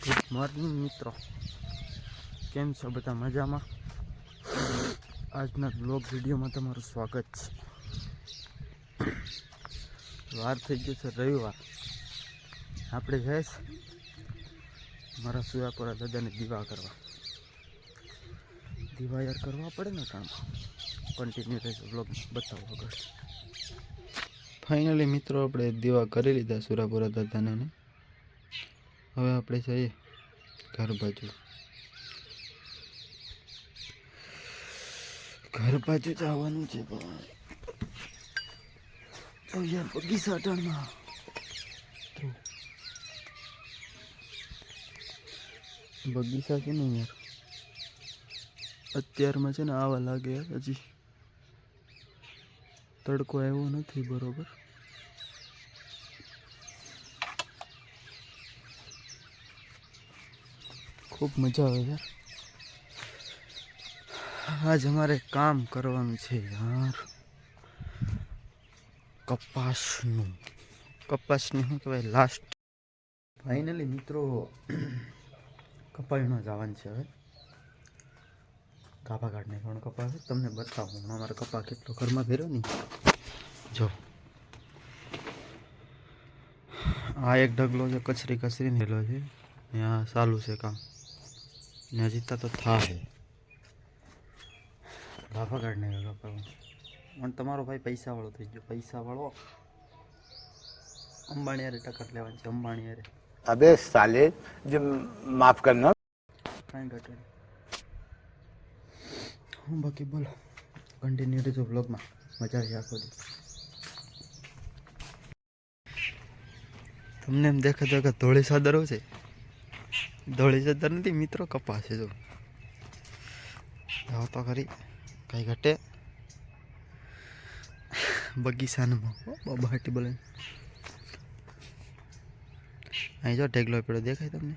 Good morning મિત્રો, કેમ છો બધા? મજામાં? આજના બ્લોગ વિડીયોમાં તમારું સ્વાગત છે. વાર થઈ ગયો છે રવિવાર. આપણે જઈશ મારા સુયાપુરા દાદાને દીવા કરવા. દીવા યાર કરવા પડે ને કામ. કન્ટિન્યુ રહેશે બ્લોગ બતાવો આગળ. ફાઇનલી મિત્રો આપણે દીવા કરી લીધા સુરાપુરા દાદાને. હવે આપણે જઈએ ઘર બાજુ. ઘર બાજુ જવાનું છે પણ યાર બગીચા ટાણમાં બગીચા છે ને યાર, અત્યારમાં છે ને આવા લાગે. હજી તડકો આવ્યો નથી બરોબર. ખૂબ મજા આવે યાર. આજ અમારે કામ કરવાનું છે યાર, કપાસનું શું કહેવાય લાસ્ટ. ફાઇનલી મિત્રો કપાસમાં જવાનું છે. હવે કાપા કાઢને પણ કપા છે, તમને બતાવું હમણાં અમારે કપા કેટલો ઘરમાં ભર્યો ને. જો આ એક ઢગલો છે કચરી નેલો છે, ત્યાં ચાલુ છે કામ ને હજી તો થાય. કાપા કાઢને કપા પણ તમારો ભાઈ પૈસા વાળો થઈ ગયો. પૈસા વાળો અંબાણી યારે ટક્કર લેવાની છે. અંબાણી યારે. अबे साले जो माफ करना. કાંઈ ઘટે હું બાકી બોલો, કન્ટિન્યુ રહેજો બ્લોગમાં. મજા આવી આખો દી. તમને એમ દેખાતો કે ધોળી ચાદરો છે. ધોળી ચાદર નથી મિત્રો, કપાસ છે. જો જાઓ તો ખરી, કાંઈ ઘટે. બગીચામાં બાબા હાટી બોલે. અહીં જો ઢેગલો પડ્યો દેખાય તમને?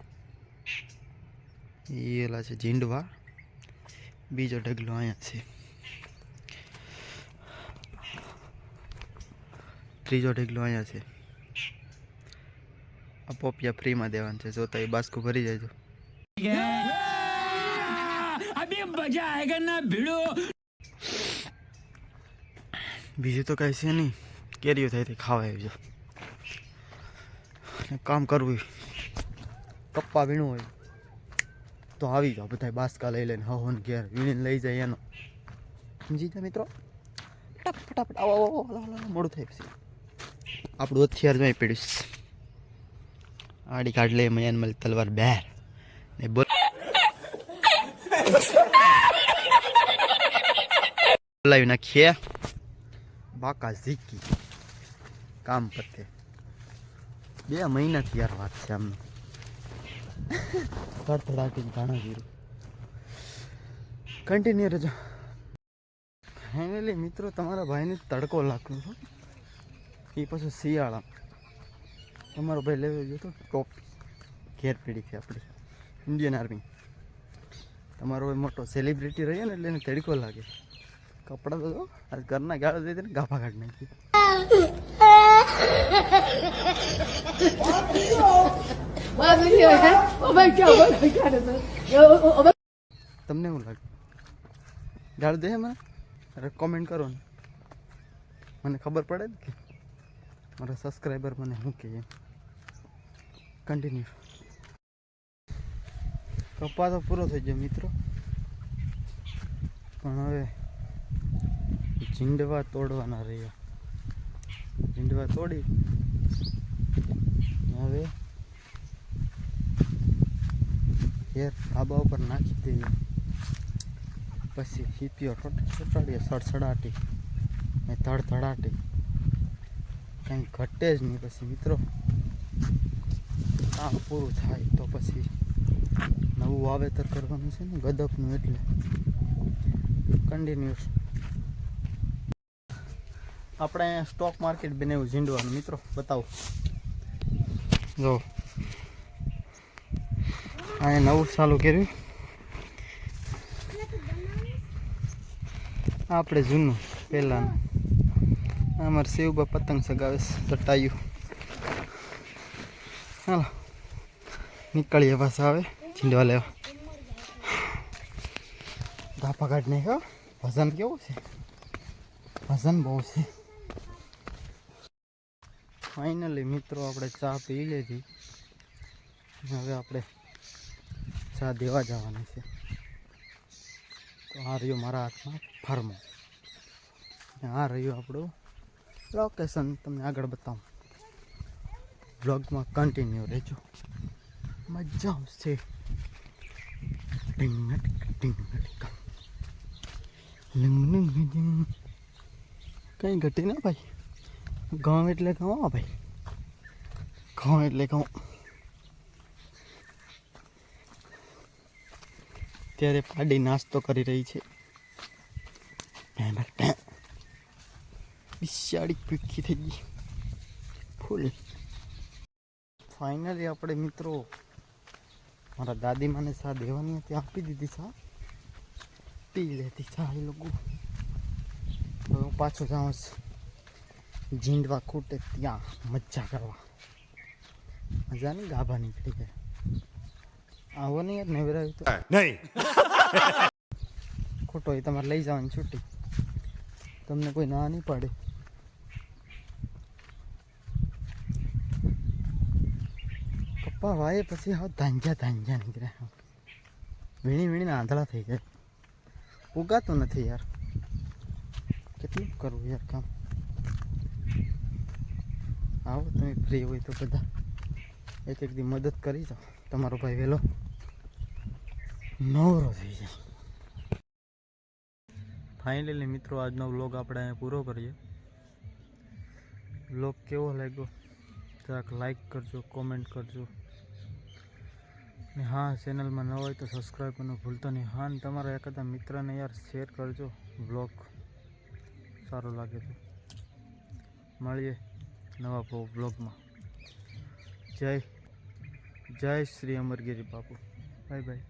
એ એલા છે ઝીંડવા. બીજો ઢગલો અહીંયા છે. ત્રીજો ઢગલો અહીંયા છે. આ પોપિયા ફ્રીમાં દેવાનું છે. જોતા એ બાસ્કુ ભરી જાય. બીજું તો કઈ છે નહીં. કેરીઓ થાય ખાવા આવજો. કામ કરવું, કપ્પા વીણવું હોય તો આવી જાઓ બધા. બાસકા લઈ લઈને હવન ઘેર વીણીને લઈ જાય એનો. સમજી જાય મિત્રો? ફટાફટ આવો મોડું થાય. પછી આપણું હથિયાર જોઈ પડ્યું. આડી કાઢ લે મયાન મલ તલવાર બેર ને બોલ બોલાવી નાખીએ. બાકા ઝીકી કામ પતે. 2 મહિનાથી યાર વાત છે આમને. ધડધડાટીને ઘાણા જીરું. કન્ટિન્યુ રહેજો. ફાઇનલી મિત્રો તમારા ભાઈને તડકો લાગતો હતો. એ પછી શિયાળા તમારો ભાઈ લેવો ગયો તો ટોપ ઘેર પીડી છે આપણી ઇન્ડિયન આર્મી. તમારો ભાઈ મોટો સેલિબ્રિટી રહીએ ને એટલે એને તડકો લાગે. કપડાં તો આજ ઘરના ગાળો દઈ ને ગાભા કાઢી નાખી. તમને શું લાગે? ગાળ દે મને? અરે કોમેન્ટ કરો ને, મને ખબર પડે ને કે મારા સબસ્ક્રાઈબર મને શું કહે. કન્ટિન્યુ. કપા તો પૂરો થઈ ગયો મિત્રો, પણ હવે ઝીંડવા તોડવાના રહ્યા. ઝીંડવા તોડી હવે ઘેર ધાબા ઉપર નાખી દઈએ. પછી સીપીઓ ચોટાડીએ સડસડાટી ને ધડધડાટી. કંઈ ઘટે જ નહીં. પછી મિત્રો કામ પૂરું થાય તો પછી નવું વાવેતર કરવાનું છે ને ગદપનું. એટલે કન્ટિન્યુઅસ આપણે અહીંયા સ્ટોક માર્કેટ બનાવ્યું ઝીંડવાનું. મિત્રો બતાવો. જો અહીંયા નવું ચાલુ કર્યું. આપણે જૂનું પહેલાંનું. અમારે શિવબા પતંગ સગાવે ચટાયું. હાલો નીકળીએ પાછા આવે છીંડવા લેવા. ધાપા કાઢ નાખ્યો. વજન કેવું છે? વજન બહુ છે. ફાઇનલી મિત્રો આપણે ચા પી લીધી. હવે આપણે ચા દેવા જવાની છે. તો આ રહ્યું મારા હાથમાં ફાર્મ. આ રહ્યું આપણું લોકેશન. તમને આગળ બતાવું. બ્લોગમાં કન્ટિન્યુ રહેજો. મજા આવશે. કંઈ ઘટી ના ભાઈ. ગામ એટલે ગામ. ભાઈ ગામ એટલે ગામ. ત્યારે પાડી નાસ્તો કરી રહી છે. બિચારી પીખી થઈ ગઈ ફૂલ. ફાઇનલી આપણે મિત્રો મારા દાદીમાને ચા દેવાની હતી, આપી દીધી. ચા પી લેતી ચા એ લોકો. હવે હું પાછો જાઉં છું જીંડવા ખૂટે ત્યાં મજા કરવા. મજા નહીં, ગાભા નીકળી ગયા. આવો નહીં યાર, નેવરાયું તો नहीं ખોટો એ તમારે લઈ જવાની છૂટી. તમને કોઈ ના નહીં પાડે. કપ્પા વાય પછી હાવ ધાંજા નીકળ્યા. વીણીને આંધળા થઈ ગયા. ઉગાતું નથી યાર. કેટલું કરવું યાર કામ. આવો તમે ફ્રી હોય તો બધા એક દી મદદ કરી જાઓ. તમારો ભાઈ વહેલો નવરો થઈ જાય. ફાઇનલી મિત્રો આજનો વ્લોગ આપણે અહીંયા પૂરો કરીએ. વ્લોગ કેવો લાગ્યો જરાક લાઈક કરજો, કોમેન્ટ કરજો. ને હા, ચેનલમાં ન હોય તો સબસ્ક્રાઈબ કરવાનું ભૂલતો નહીં. હા, ને તમારા એકાદા મિત્રને યાર શેર કરજો. વ્લોગ સારો લાગે તો. મળીએ નવા વ્લોગમાં. જય શ્રી અમરગીરી બાપુ. Bye bye.